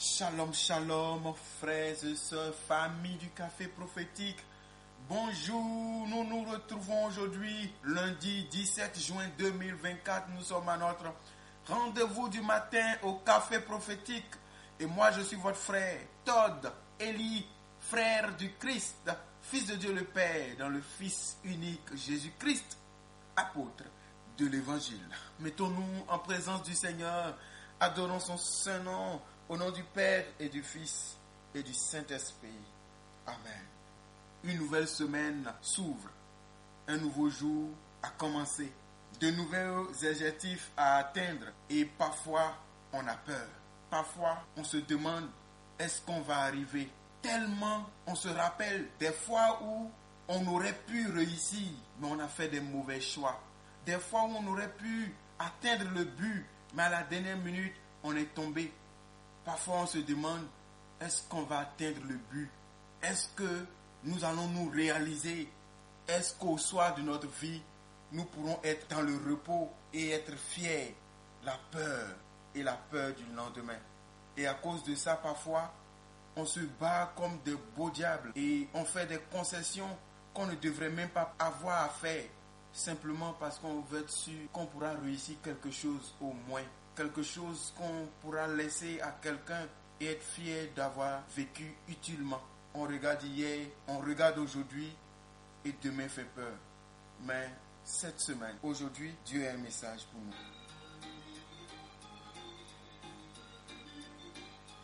Shalom, shalom, frères et sœurs, famille du café prophétique. Bonjour, nous nous retrouvons aujourd'hui, lundi 17 juin 2024. Nous sommes à notre rendez-vous du matin au café prophétique. Et moi, je suis votre frère, Todd Eli, frère du Christ, fils de Dieu le Père, dans le Fils unique Jésus-Christ, apôtre de l'Évangile. Mettons-nous en présence du Seigneur, adorons son saint nom. Au nom du Père et du Fils et du Saint-Esprit. Amen. Une nouvelle semaine s'ouvre. Un nouveau jour a commencé. De nouveaux objectifs à atteindre. Et parfois, on a peur. Parfois, on se demande, est-ce qu'on va arriver? Tellement, on se rappelle des fois où on aurait pu réussir, mais on a fait des mauvais choix. Des fois où on aurait pu atteindre le but, mais à la dernière minute, on est tombé. Parfois, on se demande, est-ce qu'on va atteindre le but? Est-ce que nous allons nous réaliser? Est-ce qu'au soir de notre vie, nous pourrons être dans le repos et être fiers? La peur et la peur du lendemain. Et à cause de ça, parfois, on se bat comme des beaux diables et on fait des concessions qu'on ne devrait même pas avoir à faire. Simplement parce qu'on veut être sûr qu'on pourra réussir quelque chose au moins. Quelque chose qu'on pourra laisser à quelqu'un et être fier d'avoir vécu utilement. On regarde hier, on regarde aujourd'hui et demain fait peur. Mais cette semaine, aujourd'hui, Dieu a un message pour nous.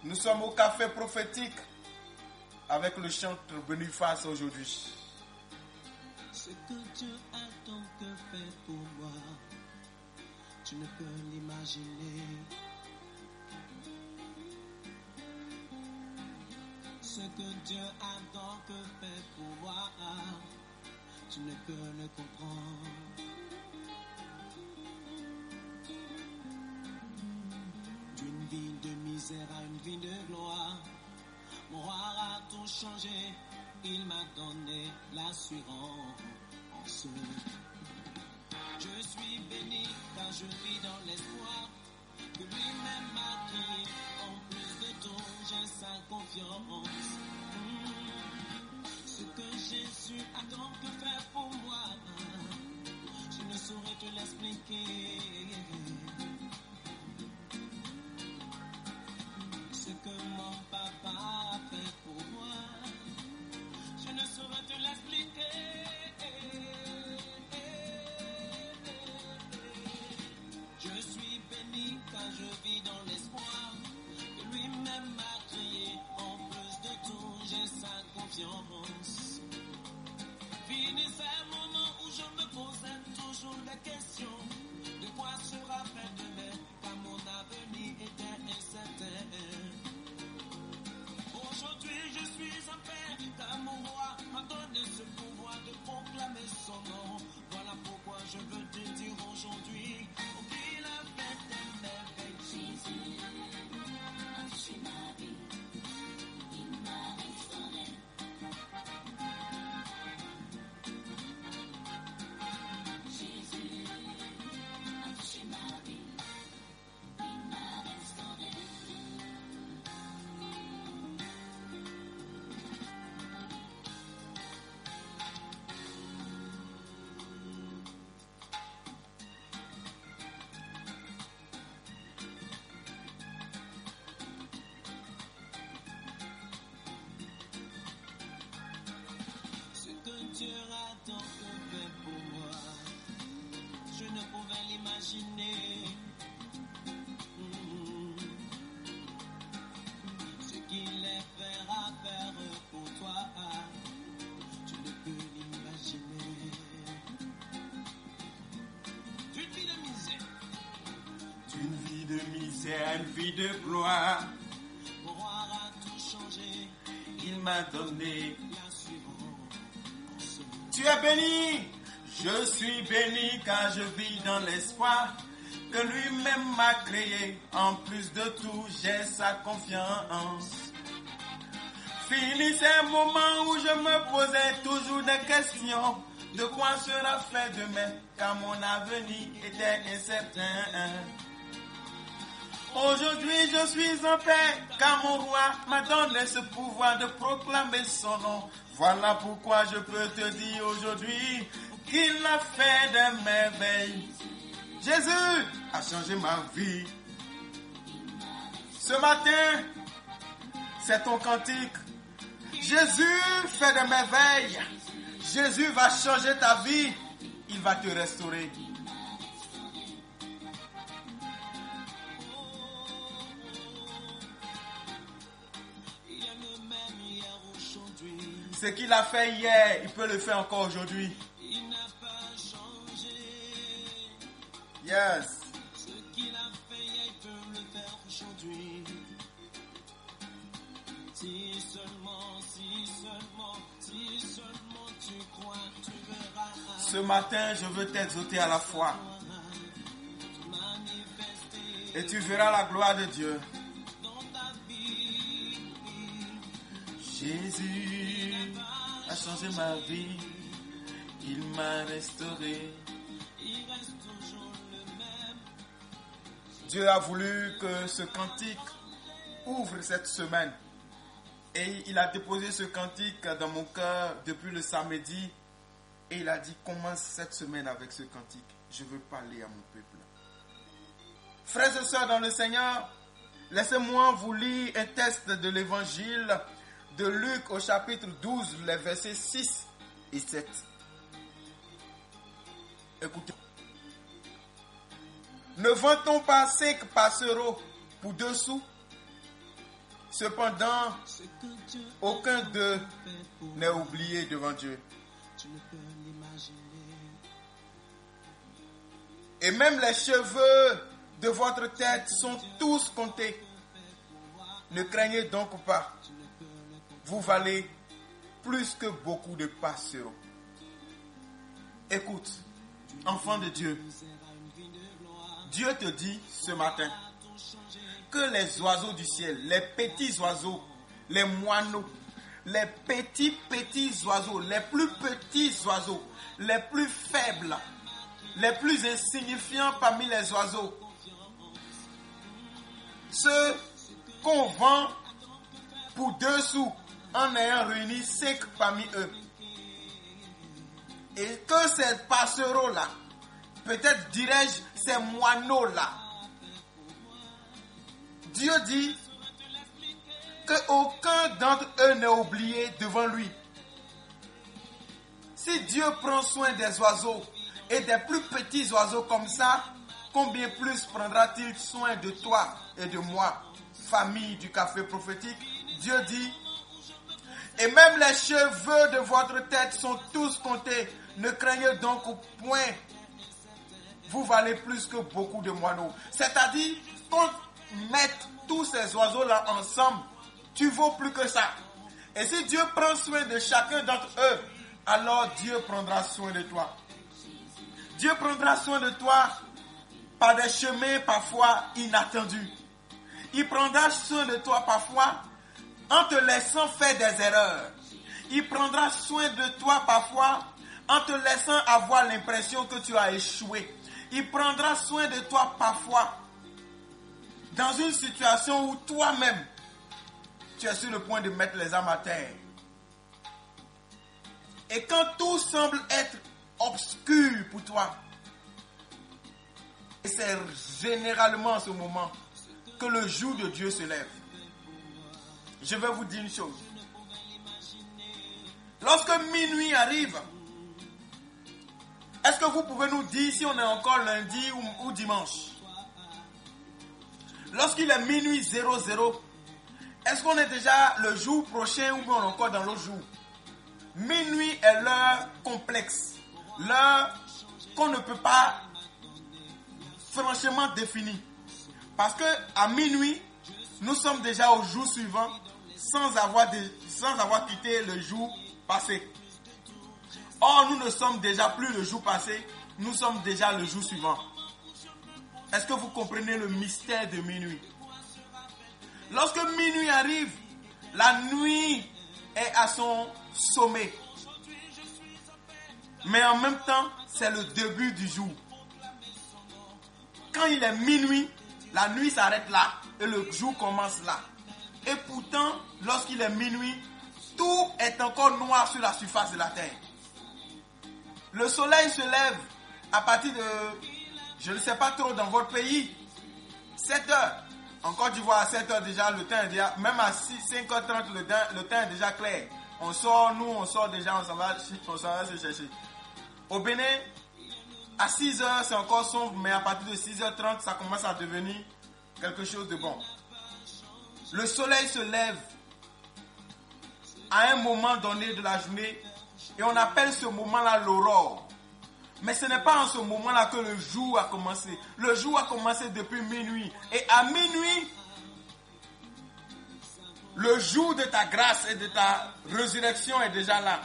Nous sommes au café prophétique avec le chanteur Boniface aujourd'hui. Ce que Dieu a donc fait pour moi, tu ne peux l'imaginer. Ce que Dieu a donc fait pour moi, tu ne peux le comprendre. D'une vie de misère à une vie de gloire, mon roi a tout changé. Il m'a donné l'assurance. Je suis béni car je vis dans l'espoir que lui-même m'a créé. En plus de tout, j'ai sa confiance. Ce que Jésus a donc fait pour moi, je ne saurais te l'expliquer. Ce que mon papa a fait pour moi, je ne saurais te l'expliquer. Je suis béni car je vis dans l'espoir que lui-même m'a créé. En plus de tout, j'ai sa confiance. Fini ces moments où je me posais toujours des questions. De quoi sera fait demain, car mon avenir était incertain. Aujourd'hui je suis en paix, car mon roi m'a donné ce pouvoir de proclamer son nom. Voilà pourquoi je veux te dire aujourd'hui, qu'il a fait des merveilles. Jésus a touché ma vie, il m'a restauré. Jésus a touché ma vie, il m'a restauré. Ce que Dieu a donc fait pour moi, je ne pouvais l'imaginer. Ce qu'il est faire à faire pour toi, tu ne peux l'imaginer. D'une vie de misère, D'une vie de misère à une vie de gloire, mon roi a tout changé. il m'a donné. L'assurance. Tu es béni, je suis béni car je vis dans l'espoir que lui-même m'a créé. En plus de tout, j'ai sa confiance. Fini ces moments où je me posais toujours des questions. De quoi sera fait demain, car mon avenir était incertain. Aujourd'hui je suis en paix, car mon roi m'a donné ce pouvoir de proclamer son nom. Voilà pourquoi je peux te dire aujourd'hui qu'il a fait des merveilles. Jésus a changé ma vie. Ce matin, c'est ton cantique. Jésus fait des merveilles. Jésus va changer ta vie. Il va te restaurer. Ce qu'il a fait hier, il peut le faire encore aujourd'hui. Il n'a pas changé. Yes. Ce qu'il a fait hier, il peut le faire aujourd'hui. Si seulement tu crois, tu verras. Ce matin, je veux t'exhorter à la foi. Manifester Et tu verras la gloire de Dieu. dans ta vie. Jésus a changé ma vie. Il m'a restauré. Il reste toujours le même. Dieu a voulu que ce cantique ouvre cette semaine. Et il a déposé ce cantique dans mon cœur depuis le samedi. Et il a dit, commence cette semaine avec ce cantique. Je veux parler à mon peuple. Frères et sœurs dans le Seigneur, laissez-moi vous lire un texte de l'évangile de Luc au chapitre 12, les versets 6 et 7. Écoutez. Ne vend-on pas 5 passereaux pour 2 sous? Cependant, Ce que Dieu aucun d'eux fait pour n'est oublié devant Dieu. tu ne peux l'imaginer. Et même les cheveux de votre tête sont tous comptés. Ne craignez donc pas. Vous valez plus que beaucoup de passereaux. Écoute, enfant de Dieu, Dieu te dit ce matin que les oiseaux du ciel, les petits oiseaux, les moineaux, les petits oiseaux, les plus petits oiseaux, les plus faibles, les plus insignifiants parmi les oiseaux, ceux qu'on vend pour 2 sous en ayant réuni 5 parmi eux. Et que ces passereaux-là, peut-être dirais-je ces moineaux-là, Dieu dit qu'aucun d'entre eux n'est oublié devant lui. Si Dieu prend soin des oiseaux et des plus petits oiseaux comme ça, combien plus prendra-t-il soin de toi et de moi, famille du café prophétique? Dieu dit, et même les cheveux de votre tête sont tous comptés. Ne craignez donc point. Vous valez plus que beaucoup de moineaux. C'est-à-dire, qu'on mette tous ces oiseaux-là ensemble, tu vaux plus que ça. Et si Dieu prend soin de chacun d'entre eux, alors Dieu prendra soin de toi. Dieu prendra soin de toi par des chemins parfois inattendus. Il prendra soin de toi parfois en te laissant faire des erreurs. Il prendra soin de toi parfois en te laissant avoir l'impression que tu as échoué. Il prendra soin de toi parfois dans une situation où toi-même, tu es sur le point de mettre les âmes à terre. Et quand tout semble être obscur pour toi, et c'est généralement à ce moment que le jour de Dieu se lève. Je vais vous dire une chose. Lorsque minuit arrive, est-ce que vous pouvez nous dire si on est encore lundi ou dimanche? Lorsqu'il est minuit 00, est-ce qu'on est déjà le jour prochain ou on est encore dans l'autre jour? Minuit est l'heure complexe, l'heure qu'on ne peut pas franchement définir. Parce que à minuit, nous sommes déjà au jour suivant sans avoir quitté le jour passé. Or, nous ne sommes déjà plus le jour passé, nous sommes déjà le jour suivant. Est-ce que vous comprenez le mystère de minuit? Lorsque minuit arrive, la nuit est à son sommet. Mais en même temps, c'est le début du jour. Quand il est minuit, La nuit s'arrête là et le jour commence là. Et pourtant, lorsqu'il est minuit, tout est encore noir sur la surface de la terre. Le soleil se lève à partir de, je ne sais pas trop dans votre pays, 7 heures. En Côte d'Ivoire, à 7 heures déjà, le temps est déjà, même à 5h30, le temps est déjà clair. On sort déjà, on s'en va se chercher. Au Bénin, à 6 heures, c'est encore sombre, mais à partir de 6h30, ça commence à devenir quelque chose de bon. Le soleil se lève à un moment donné de la journée et on appelle ce moment-là l'aurore. Mais ce n'est pas en ce moment-là que le jour a commencé. Le jour a commencé depuis minuit. Et à minuit, le jour de ta grâce et de ta résurrection est déjà là.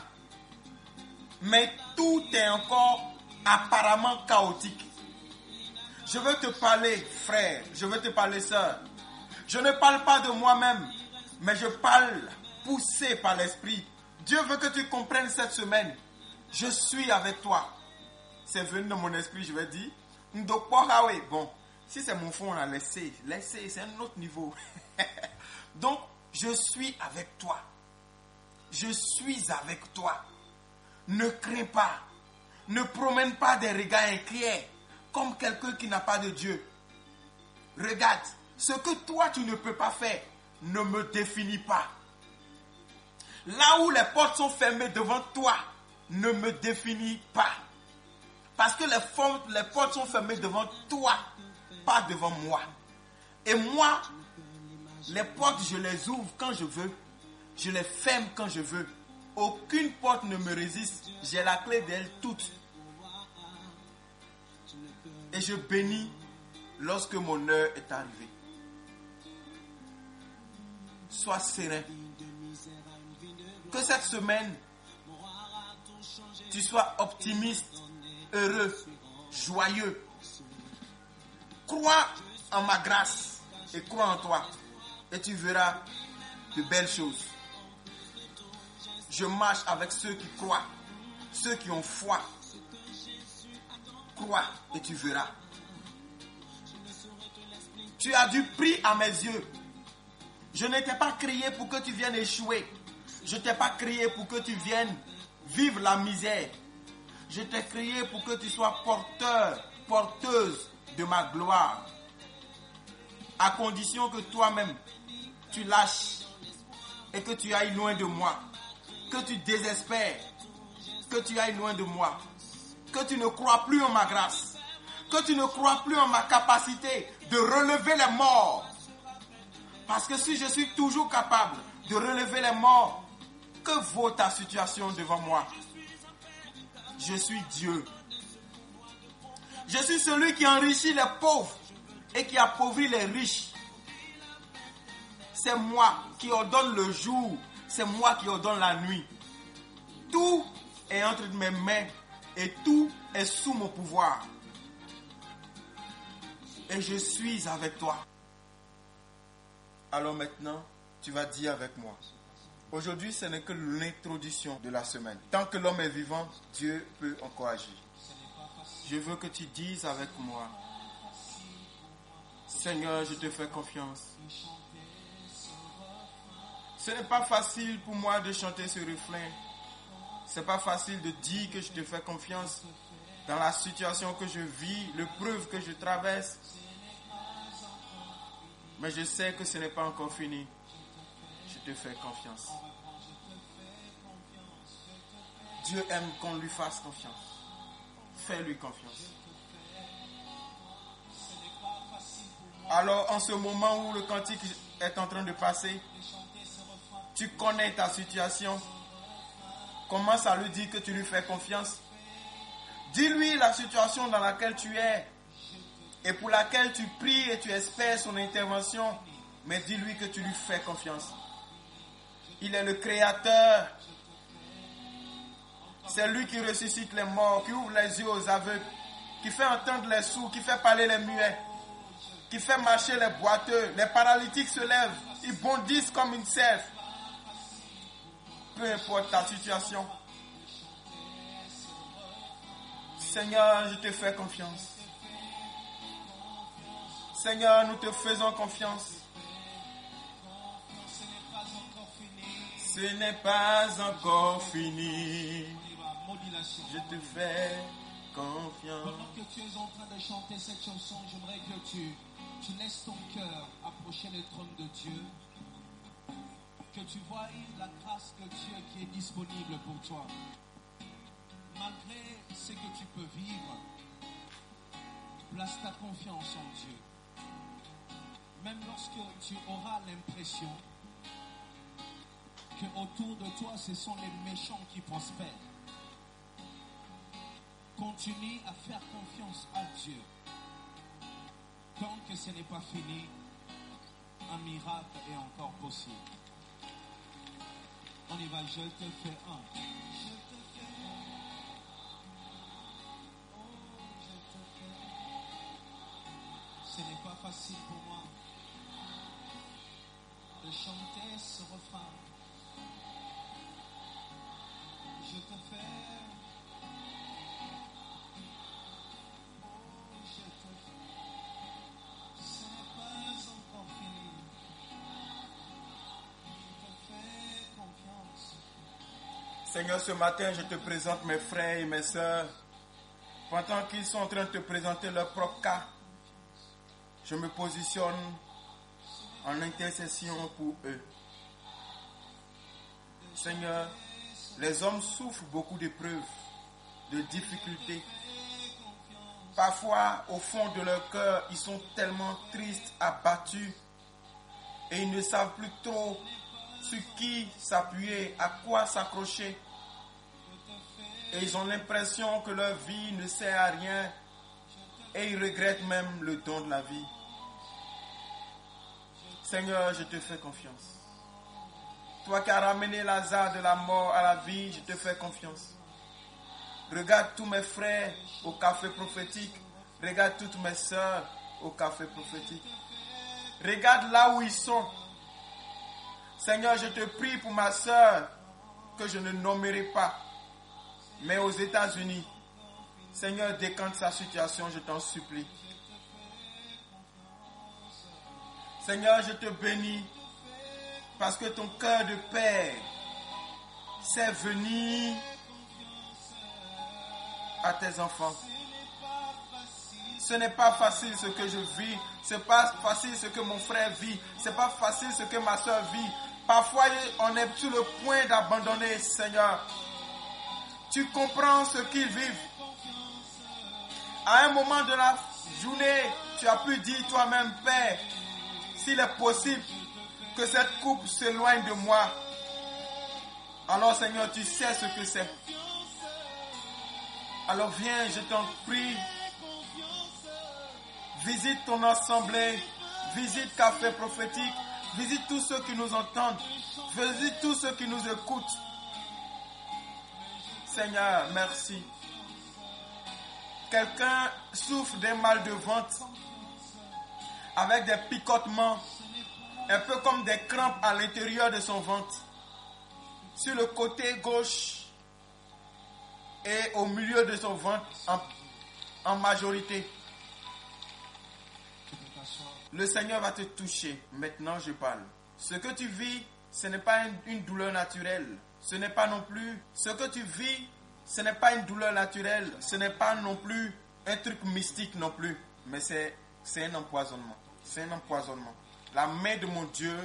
Mais tout est encore apparemment chaotique. Je veux te parler, frère. Je veux te parler, sœur. Je ne parle pas de moi-même, mais je parle poussé par l'Esprit. Dieu veut que tu comprennes cette semaine. Je suis avec toi. C'est venu dans mon esprit, je vais dire. Bon, si c'est mon fond, on a laissé, c'est un autre niveau. Donc, je suis avec toi. Je suis avec toi. Ne crains pas. Ne promène pas des regards inquiets comme quelqu'un qui n'a pas de Dieu. Regarde, ce que toi tu ne peux pas faire ne me définit pas. Là où les portes sont fermées devant toi ne me définit pas. Parce que les portes sont fermées devant toi, pas devant moi. Et moi, les portes, je les ouvre quand je veux. Je les ferme quand je veux. Aucune porte ne me résiste. J'ai la clé d'elles toutes. Et je bénis lorsque mon heure est arrivée. Sois serein. Que cette semaine, tu sois optimiste, heureux, joyeux. Crois en ma grâce et crois en toi. Et tu verras de belles choses. Je marche avec ceux qui croient, ceux qui ont foi. Crois et tu verras. Tu as du prix à mes yeux. Je ne t'ai pas crié pour que tu viennes échouer. Je ne t'ai pas crié pour que tu viennes vivre la misère. Je t'ai crié pour que tu sois porteur, porteuse de ma gloire. À condition que toi-même, tu lâches et que tu ailles loin de moi. Que tu désespères, que tu ailles loin de moi. Que tu ne crois plus en ma grâce. Que tu ne crois plus en ma capacité de relever les morts. Parce que si je suis toujours capable de relever les morts, que vaut ta situation devant moi? Je suis Dieu. Je suis celui qui enrichit les pauvres et qui appauvrit les riches. C'est moi qui ordonne le jour. C'est moi qui ordonne la nuit. Tout est entre mes mains et tout est sous mon pouvoir. Et je suis avec toi. Alors maintenant, tu vas dire avec moi. Aujourd'hui, ce n'est que l'introduction de la semaine. Tant que l'homme est vivant, Dieu peut encore agir. Je veux que tu dises avec moi. Seigneur, je te fais confiance. Ce n'est pas facile pour moi de chanter ce refrain. Ce n'est pas facile de dire que je te fais confiance dans la situation que je vis, l'épreuve que je traverse. Mais je sais que ce n'est pas encore fini. Je te fais confiance. Dieu aime qu'on lui fasse confiance. Fais-lui confiance. Alors, en ce moment où le cantique est en train de passer, tu connais ta situation. Commence à lui dire que tu lui fais confiance. Dis-lui la situation dans laquelle tu es et pour laquelle tu pries et tu espères son intervention. Mais dis-lui que tu lui fais confiance. Il est le créateur. C'est lui qui ressuscite les morts, qui ouvre les yeux aux aveugles, qui fait entendre les sourds, qui fait parler les muets, qui fait marcher les boiteux. Les paralytiques se lèvent, ils bondissent comme une cerf. Peu importe ta situation. Seigneur, je te fais confiance. Seigneur, nous te faisons confiance. Ce n'est pas encore fini. Ce n'est pas encore fini. Modulation. Je te fais confiance. Pendant que tu es en train de chanter cette chanson, j'aimerais que tu laisses ton cœur approcher le trône de Dieu. Que tu voies la grâce de Dieu qui est disponible pour toi. Malgré ce que tu peux vivre, place ta confiance en Dieu. Même lorsque tu auras l'impression que autour de toi, ce sont les méchants qui prospèrent. Continue à faire confiance à Dieu. Tant que ce n'est pas fini, un miracle est encore possible. On y va, je te fais un. Je te fais un. Oh, je te fais un. Ce n'est pas facile pour moi de chanter ce refrain. Je te fais. Oh, je te fais. Ce n'est pas encore fini. Je te fais confiance. Seigneur, ce matin, je te présente mes frères et mes sœurs. Pendant qu'ils sont en train de te présenter leur propre cas, je me positionne en intercession pour eux. Seigneur, les hommes souffrent beaucoup d'épreuves, de difficultés. Parfois, au fond de leur cœur, ils sont tellement tristes, abattus, et ils ne savent plus trop sur qui s'appuyer, à quoi s'accrocher. Et ils ont l'impression que leur vie ne sert à rien, et ils regrettent même le don de la vie. Seigneur, je te fais confiance. Toi qui as ramené Lazare de la mort à la vie, je te fais confiance. Regarde tous mes frères au café prophétique. Regarde toutes mes sœurs au café prophétique. Regarde là où ils sont. Seigneur, je te prie pour ma sœur que je ne nommerai pas, mais aux États-Unis. Seigneur, décante sa situation, je t'en supplie. Seigneur, je te bénis parce que ton cœur de père sait venir à tes enfants. Ce n'est pas facile ce que je vis, ce n'est pas facile ce que mon frère vit, ce n'est pas facile ce que ma soeur vit. Parfois, on est sur le point d'abandonner, Seigneur. Tu comprends ce qu'ils vivent. À un moment de la journée, tu as pu dire toi-même, Père, s'il est possible que cette coupe s'éloigne de moi. Alors, Seigneur, tu sais ce que c'est. Alors, viens, je t'en prie. Visite ton assemblée. Visite Café Prophétique. Visite tous ceux qui nous entendent. Visite tous ceux qui nous écoutent. Seigneur, merci. Quelqu'un souffre d'un mal de ventre avec des picotements, un peu comme des crampes à l'intérieur de son ventre, sur le côté gauche et au milieu de son ventre en majorité. Le Seigneur va te toucher. Maintenant, je parle. Ce que tu vis, ce n'est pas une douleur naturelle. Ce n'est pas non plus... Ce que tu vis, ce n'est pas une douleur naturelle. Ce n'est pas non plus un truc mystique non plus. Mais c'est un empoisonnement. C'est un empoisonnement. La main de mon Dieu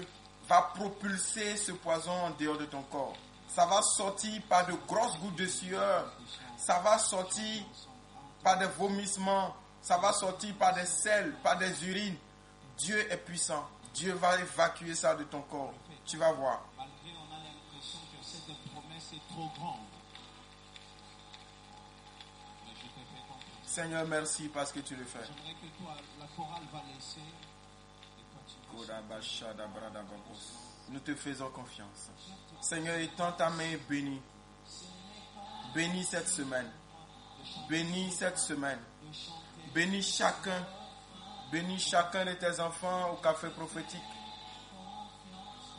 va propulser ce poison en dehors de ton corps. Ça va sortir par de grosses gouttes de sueur. Ça va sortir par des vomissements. Ça va sortir par des selles, par des urines. Dieu est puissant. Dieu va évacuer ça de ton corps. Tu vas voir. Malgré, on a l'impression que cette promesse est trop grande. Mais je te fais confiance. Seigneur, merci parce que tu le fais. J'aimerais que toi, la chorale va laisser. Et toi, tu Nous te faisons confiance. Seigneur, étends ta main bénie. Bénis cette semaine. Bénis cette semaine. Bénis chacun. Bénis chacun de tes enfants au café prophétique.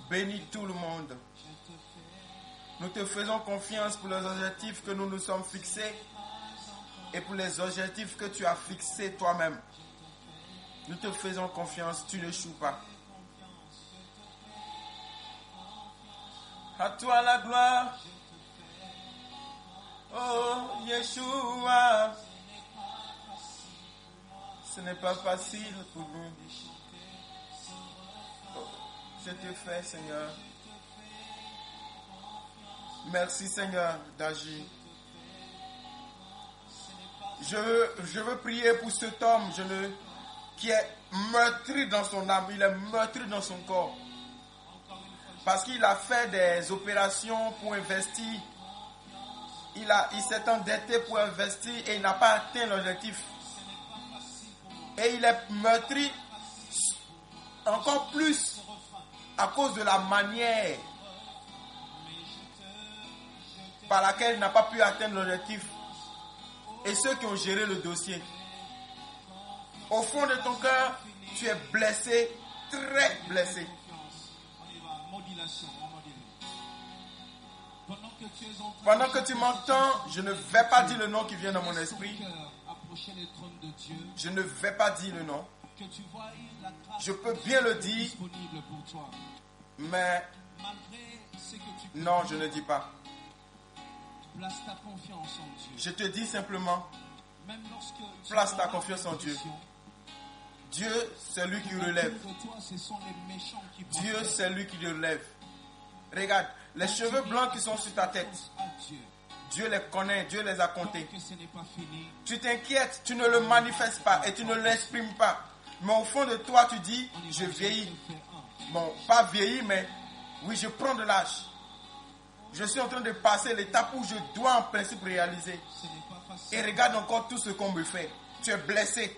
Bénis tout le monde. Nous te faisons confiance pour les objectifs que nous nous sommes fixés et pour les objectifs que tu as fixés toi-même. Nous te faisons confiance, tu n'échoues pas. À toi la gloire. Oh, Yeshua. Ce n'est pas facile pour nous. Oh, je te fais, Seigneur. Merci, Seigneur, d'agir. Je veux prier pour cet homme qui est meurtri dans son âme. Il est meurtri dans son corps. Parce qu'il a fait des opérations pour investir. Il s'est endetté pour investir et il n'a pas atteint l'objectif. Et il est meurtri encore plus à cause de la manière par laquelle il n'a pas pu atteindre l'objectif. Et ceux qui ont géré le dossier. Au fond de ton cœur, tu es blessé, très blessé. Pendant que tu m'entends, je ne vais pas dire le nom qui vient dans mon esprit. Je ne vais pas dire le nom. Je peux bien le dire, mais non, je ne dis pas. Je te dis simplement, place ta confiance en Dieu. Dieu, c'est lui qui relève. Dieu, c'est lui qui relève. Regarde, les cheveux blancs qui sont sur ta tête, Dieu les connaît, Dieu les a comptés. Tu t'inquiètes, tu ne le manifestes pas et tu ne l'exprimes pas. Mais au fond de toi, tu dis, je vieillis. Bon, pas vieillir, mais oui, je prends de l'âge. Je suis en train de passer l'étape où je dois en principe réaliser. Et regarde encore tout ce qu'on me fait. Tu es blessé.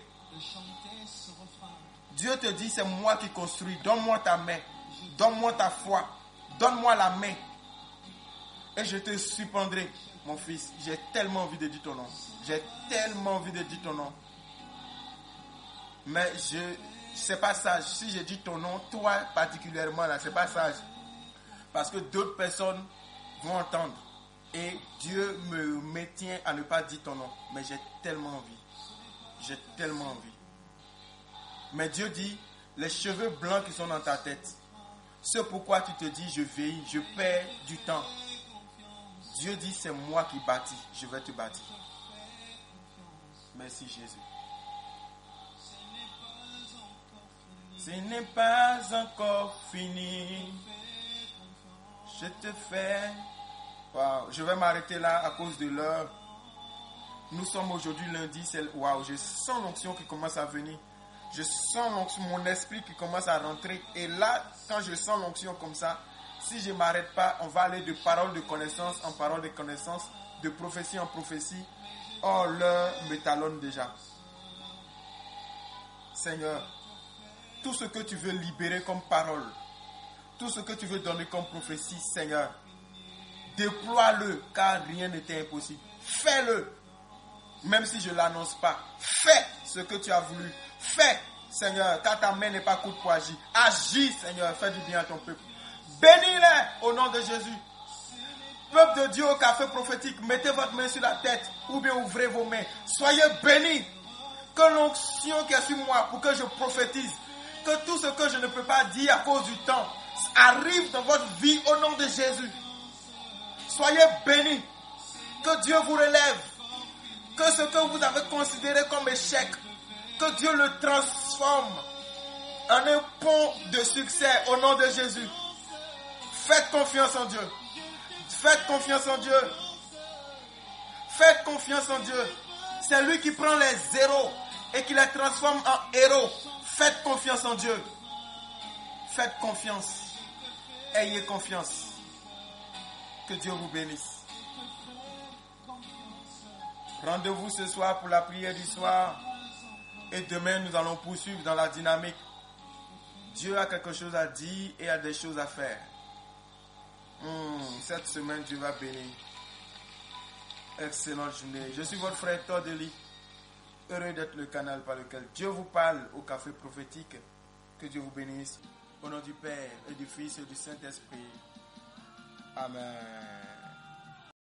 Dieu te dit, c'est moi qui construis. Donne-moi ta main. Donne-moi ta foi. Donne-moi la main. Et je te surprendrai, mon fils. J'ai tellement envie de dire ton nom. J'ai tellement envie de dire ton nom. Mais c'est pas sage. Si je dis ton nom, toi particulièrement, là, c'est pas sage. Parce que d'autres personnes vont entendre. Et Dieu me maintient à ne pas dire ton nom. Mais j'ai tellement envie. J'ai tellement envie. Mais Dieu dit, les cheveux blancs qui sont dans ta tête, c'est pourquoi tu te dis, je vieillis, je perds du temps. Dieu dit, c'est moi qui bâtis, je vais te bâtir. Merci Jésus. Ce n'est pas encore fini. Je te fais. Wow. Je vais m'arrêter là à cause de l'heure. Nous sommes aujourd'hui lundi. Wow, je sens l'onction qui commence à venir. Je sens l'onction, mon esprit qui commence à rentrer. Et là, quand je sens l'onction comme ça, si je ne m'arrête pas, on va aller de parole de connaissance en parole de connaissance, de prophétie en prophétie. Oh, l'heure me talonne déjà. Seigneur, tout ce que tu veux libérer comme parole, tout ce que tu veux donner comme prophétie, Seigneur, déploie-le, car rien n'était impossible. Fais-le, même si je ne l'annonce pas. Fais ce que tu as voulu. Fais, Seigneur, car ta main n'est pas courte pour agir. Agis, Seigneur, fais du bien à ton peuple. Bénis-les au nom de Jésus. Peuple de Dieu au café prophétique, mettez votre main sur la tête ou bien ouvrez vos mains. Soyez bénis. Que l'onction qui est sur moi pour que je prophétise, que tout ce que je ne peux pas dire à cause du temps arrive dans votre vie au nom de Jésus. Soyez bénis. Que Dieu vous relève. Que ce que vous avez considéré comme échec, que Dieu le transforme en un pont de succès au nom de Jésus. Faites confiance en Dieu. Faites confiance en Dieu. Faites confiance en Dieu. C'est lui qui prend les zéros et qui les transforme en héros. Faites confiance en Dieu. Faites confiance. Ayez confiance. Que Dieu vous bénisse. Rendez-vous ce soir pour la prière du soir. Et demain, nous allons poursuivre dans la dynamique. Dieu a quelque chose à dire et a des choses à faire. Cette semaine, Dieu va bénir. Excellente journée. Je suis votre frère Tordeli. Heureux d'être le canal par lequel Dieu vous parle au café prophétique. Que Dieu vous bénisse. Au nom du Père et du Fils et du Saint-Esprit. Amen.